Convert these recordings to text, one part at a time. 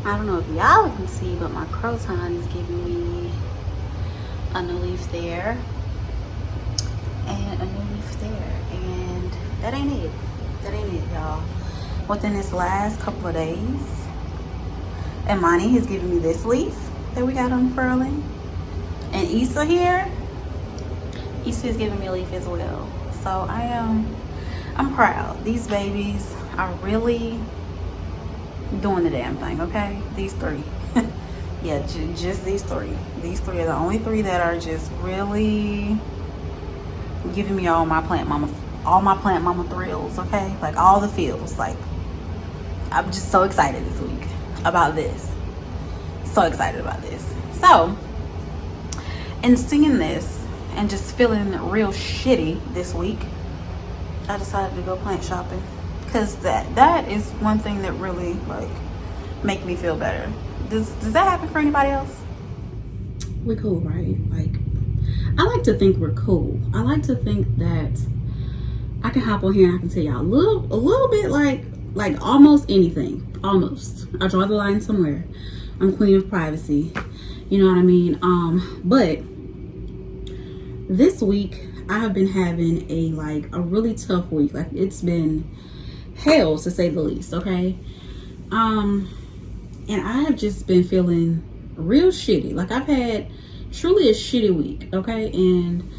I don't know if y'all can see, but my croton is giving me a new leaf there and a new leaf there, and that ain't it. That ain't it, y'all. Within this last couple of days, Imani has given me this leaf that we got unfurling, and Issa here, Issa is giving me a leaf as well. So I'm proud. These babies are really doing the damn thing, okay? These three. Yeah, just these three. These three are the only three that are just really giving me all my plant mama thrills, okay? Like all the feels. Like, I'm just so excited this week about this. So excited about this. So, in seeing this and just feeling real shitty this week, I decided to go plant shopping. Because that is one thing that really, like, make me feel better. Does that happen for anybody else? We're cool, right? Like, I like to think we're cool. I like to think that I can hop on here and I can tell y'all a little bit, like almost anything. Almost. I draw the line somewhere. I'm queen of privacy. You know what I mean? But this week I have been having a really tough week. Like, it's been hell, to say the least, okay? And I have just been feeling real shitty. Like, I've had truly a shitty week, okay? And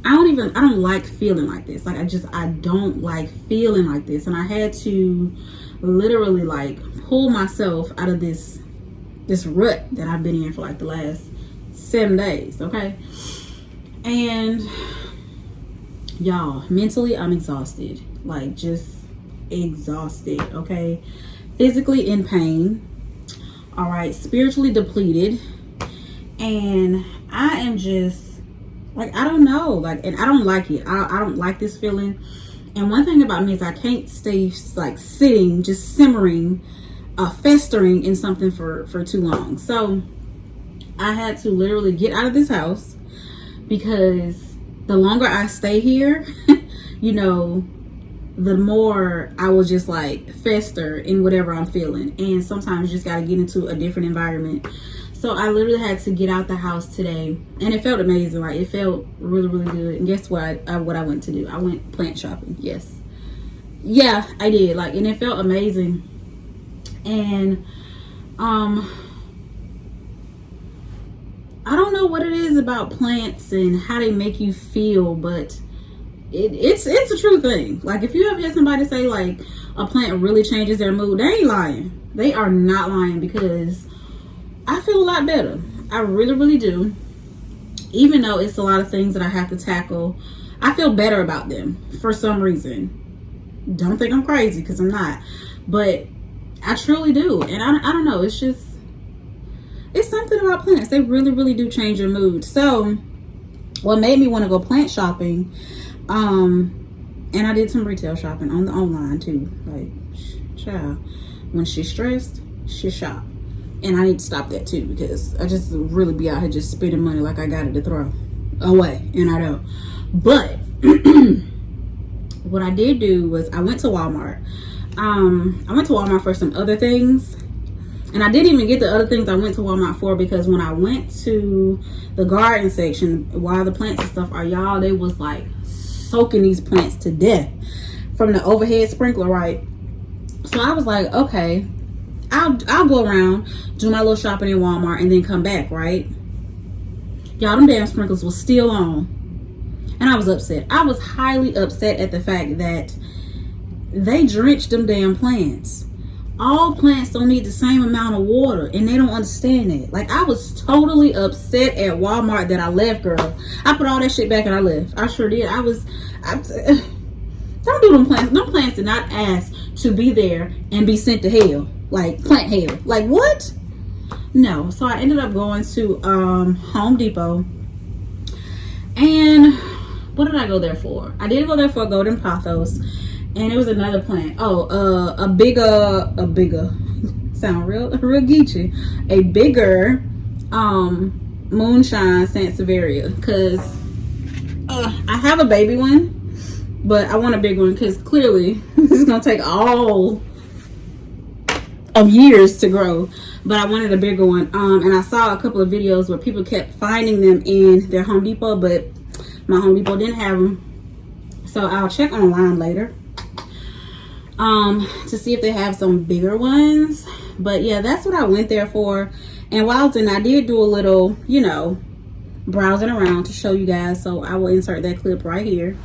I don't like feeling like this. Like, I don't like feeling like this. And I had to literally, like, pull myself out of this rut that I've been in for like the last 7 days, okay? And y'all, mentally I'm exhausted. Like, just exhausted, okay? Physically in pain, all right? Spiritually depleted. And I am just like, I don't know, like, and I don't like it. I don't like this feeling. And one thing about me is I can't stay like sitting, just simmering, festering in something for too long. So I had to literally get out of this house, because the longer I stay here, you know, the more I will just like fester in whatever I'm feeling. And sometimes you just got to get into a different environment. So I literally had to get out the house today, and it felt amazing. Like, it felt really, really good. And guess what? What I went to do? I went plant shopping. Yes. Yeah, I did. Like, and it felt amazing. And I don't know what it is about plants and how they make you feel, but it's a true thing. Like, if you ever hear somebody say like a plant really changes their mood, they ain't lying. They are not lying, because I feel a lot better. I really, really do. Even though it's a lot of things that I have to tackle, I feel better about them for some reason. Don't think I'm crazy, because I'm not. But I truly do. And I don't know. It's just, it's something about plants. They really, really do change your mood. So what made me want to go plant shopping, and I did some retail shopping on the online too. Like, child, when she's stressed, she shop. And I need to stop that too, because I just really be out here just spending money like I got it to throw away, and I don't. But what I did do was I went to Walmart. I went to Walmart for some other things, and I didn't even get the other things I went to Walmart for, because when I went to the garden section, while the plants and stuff are, y'all, they was like soaking these plants to death from the overhead sprinkler, right? So I was like, okay, I'll go around, do my little shopping in Walmart, and then come back, right? Y'all, them damn sprinklers was still on. And I was upset. I was highly upset at the fact that they drenched them damn plants. All plants don't need the same amount of water, and they don't understand it. Like, I was totally upset at Walmart that I left, girl. I put all that shit back and I left. I sure did. Don't do them plants. Them plants did not ask to be there and be sent to hell. Like, plant hell. Like, what? No. So I ended up going to Home Depot. And what did I go there for? I did go there for a golden pothos. And it was another plant. Oh, a bigger sound real geeky. A bigger moonshine sansevieria. Because I have a baby one, but I want a big one, because clearly this is gonna take all of years to grow, but I wanted a bigger one. And I saw a couple of videos where people kept finding them in their Home Depot, but my Home Depot didn't have them. So I'll check online later to see if they have some bigger ones. But yeah, that's what I went there for. And while I was in, I did do a little, you know, browsing around to show you guys. So I will insert that clip right here.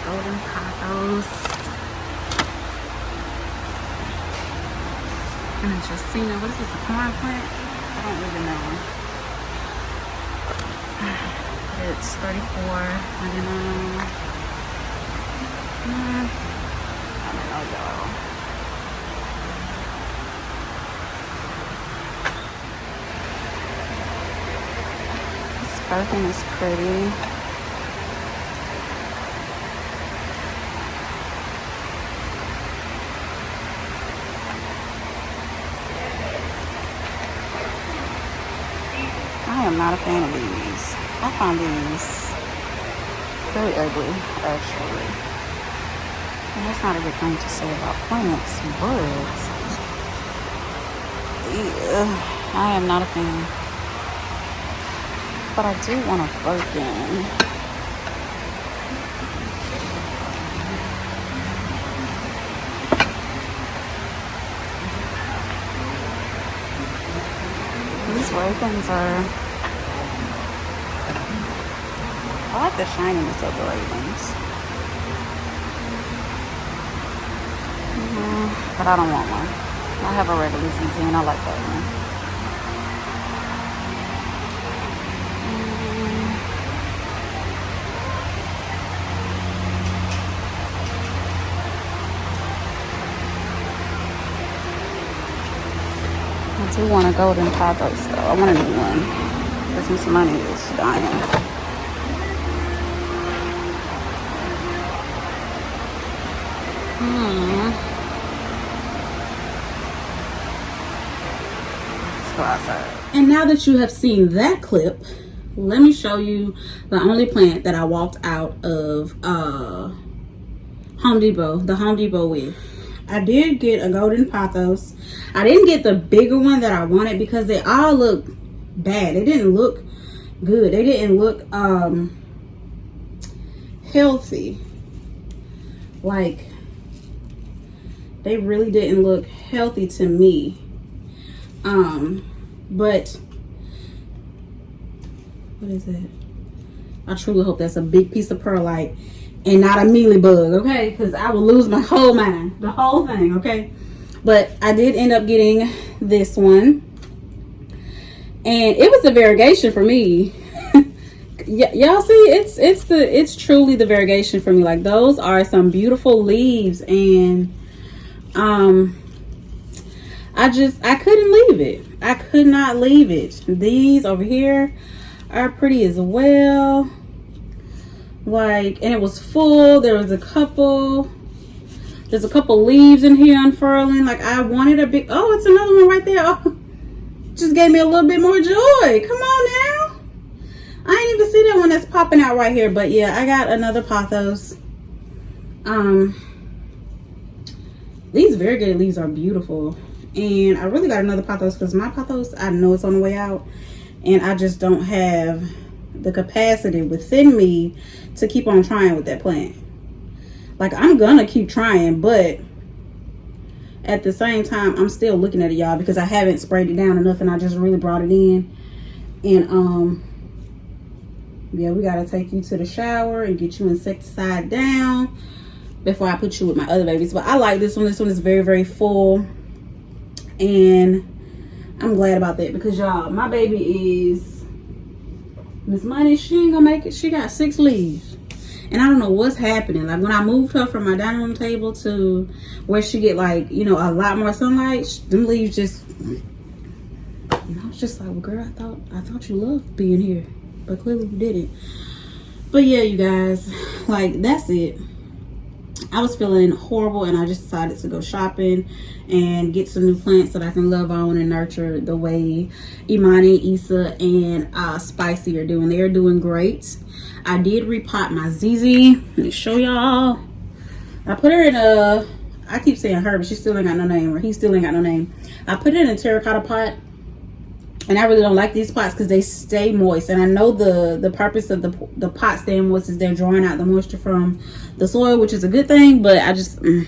Golden pothos. And it's just, you know, what is this, a corn plant? I don't really know. It's $34.99. I don't know, y'all. This birkin is pretty. I am not a fan of these. I find these very ugly, actually. And that's not a good thing to say about plants, but yeah, I am not a fan. But I do want a birkin. These Ravens are, I like the shininess of the Ravens. But I don't want one. I have a regular ZZ and I like that one. I do want a golden pothos though. I want a new one. Because Miss Money is dying. And now that you have seen that clip, let me show you the only plant that I walked out of Home Depot, the Home Depot with. I did get a golden pothos. I didn't get the bigger one that I wanted because they all look bad. They didn't look good. They didn't look healthy. Like, they really didn't look healthy to me. But what is that? I truly hope that's a big piece of perlite and not a mealybug, okay? Because I will lose my whole mind, the whole thing, okay? But I did end up getting this one, and it was a variegation for me. Y'all see, it's truly the variegation for me. Like, those are some beautiful leaves, and I couldn't leave it. I could not leave it. These over here are pretty as well. Like, and it was full. There's a couple leaves in here unfurling. Like, I wanted a big, oh, it's another one right there. Oh, just gave me a little bit more joy. Come on now. I didn't even see that one that's popping out right here. But yeah, I got another pothos. These variegated leaves are beautiful. And I really got another pothos because my pothos, I know it's on the way out. And I just don't have the capacity within me to keep on trying with that plant. Like, I'm gonna keep trying, but at the same time, I'm still looking at it, y'all, because I haven't sprayed it down enough and I just really brought it in. And yeah, we gotta take you to the shower and get you insecticide down before I put you with my other babies. But I like this one. This one is very, very full. And I'm glad about that because, y'all, my baby is Miss Money. She ain't gonna make it. She got 6 leaves. And I don't know what's happening. Like, when I moved her from my dining room table to where she get, like, you know, a lot more sunlight, them leaves just, you know, it's just like, well, girl, I thought you loved being here. But clearly you didn't. But yeah, you guys, like, that's it. I was feeling horrible and I just decided to go shopping and get some new plants that I can love on and nurture the way Imani, Issa, and Spicy are doing. They are doing great. I did repot my ZZ. Let me show y'all. I put her in a, I keep saying her, but she still ain't got no name, or he still ain't got no name. I put it in a terracotta pot. And I really don't like these pots because they stay moist. And I know the purpose of the pot staying moist is they're drawing out the moisture from the soil, which is a good thing. But I just, I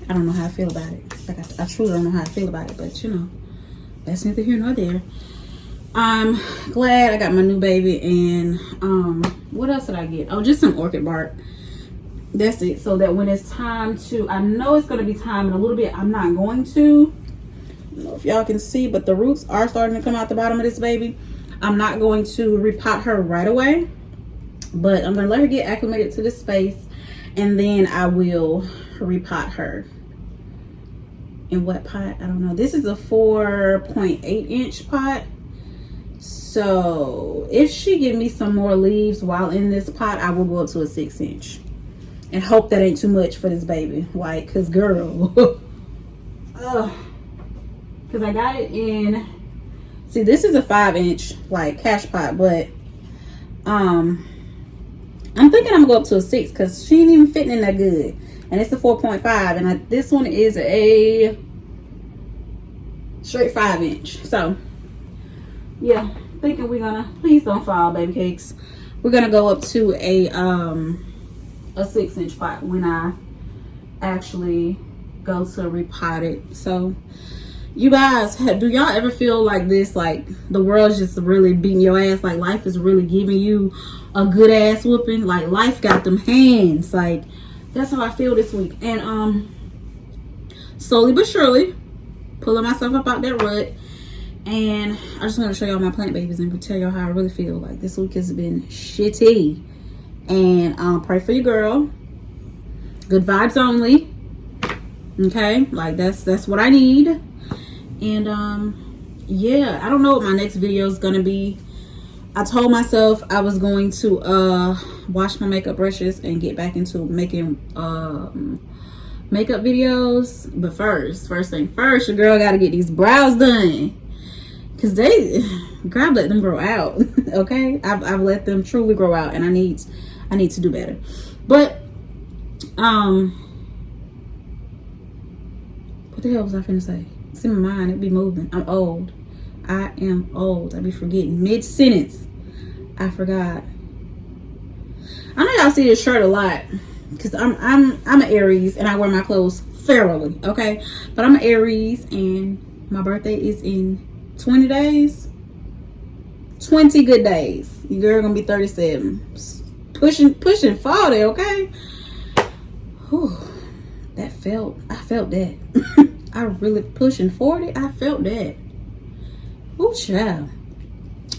don't know how I feel about it. Like, I truly don't know how I feel about it. But, you know, that's neither here nor there. I'm glad I got my new baby. And what else did I get? Oh, just some orchid bark. That's it. So that when it's time to, I know it's going to be time in a little bit. I'm not going to. I don't know if y'all can see, but the roots are starting to come out the bottom of this baby. I'm not going to repot her right away, but I'm going to let her get acclimated to this space, and then I will repot her. In what pot? I don't know. This is a 4.8 inch pot. So if she give me some more leaves while in this pot, I will go up to a 6 inch and hope that ain't too much for this baby. Like, cause girl, because I got it in, see, this is a 5 inch like cash pot, but I'm thinking I'm gonna go up to a 6 because she ain't even fitting in that good. And it's a 4.5, and this one is a straight 5 inch. So yeah, thinking we're gonna, please don't fall, baby cakes, we're gonna go up to a 6 inch pot when I actually go to repot it. So you guys, do y'all ever feel like this, like the world's just really beating your ass, like life is really giving you a good ass whooping, like life got them hands? Like, that's how I feel this week. And slowly but surely pulling myself up out that rut. And I just want to show y'all my plant babies and tell y'all how I really feel. Like, this week has been shitty. And pray for your girl. Good vibes only. Okay, like that's what I need. And yeah, I don't know what my next video is gonna be. I told myself I was going to wash my makeup brushes and get back into making makeup videos. But first thing first, your girl got to get these brows done, because God let them grow out. Okay, I've let them truly grow out, and I need to do better. But what the hell was I finna say? It's in my mind, it be moving. I'm old. I am old. I be forgetting mid-sentence. I forgot. I know y'all see this shirt a lot because I'm an Aries and I wear my clothes thoroughly, okay? But I'm an Aries and my birthday is in 20 days. 20 good days. Your girl gonna be 37. Pushing 40, okay? Whew. I felt that. I really pushing 40. I felt that. Ooh, child.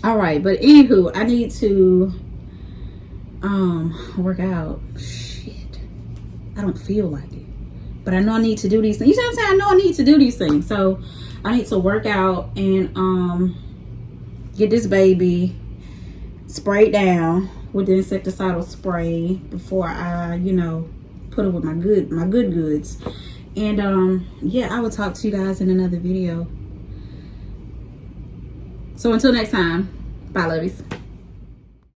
All right, but anywho, I need to work out. Shit, I don't feel like it, but I know I need to do these things. You see what I'm saying? I know I need to do these things, so I need to work out and get this baby sprayed down with the insecticidal spray before I, you know, put it with my good goods. And yeah, I will talk to you guys in another video. So until next time, bye lovies.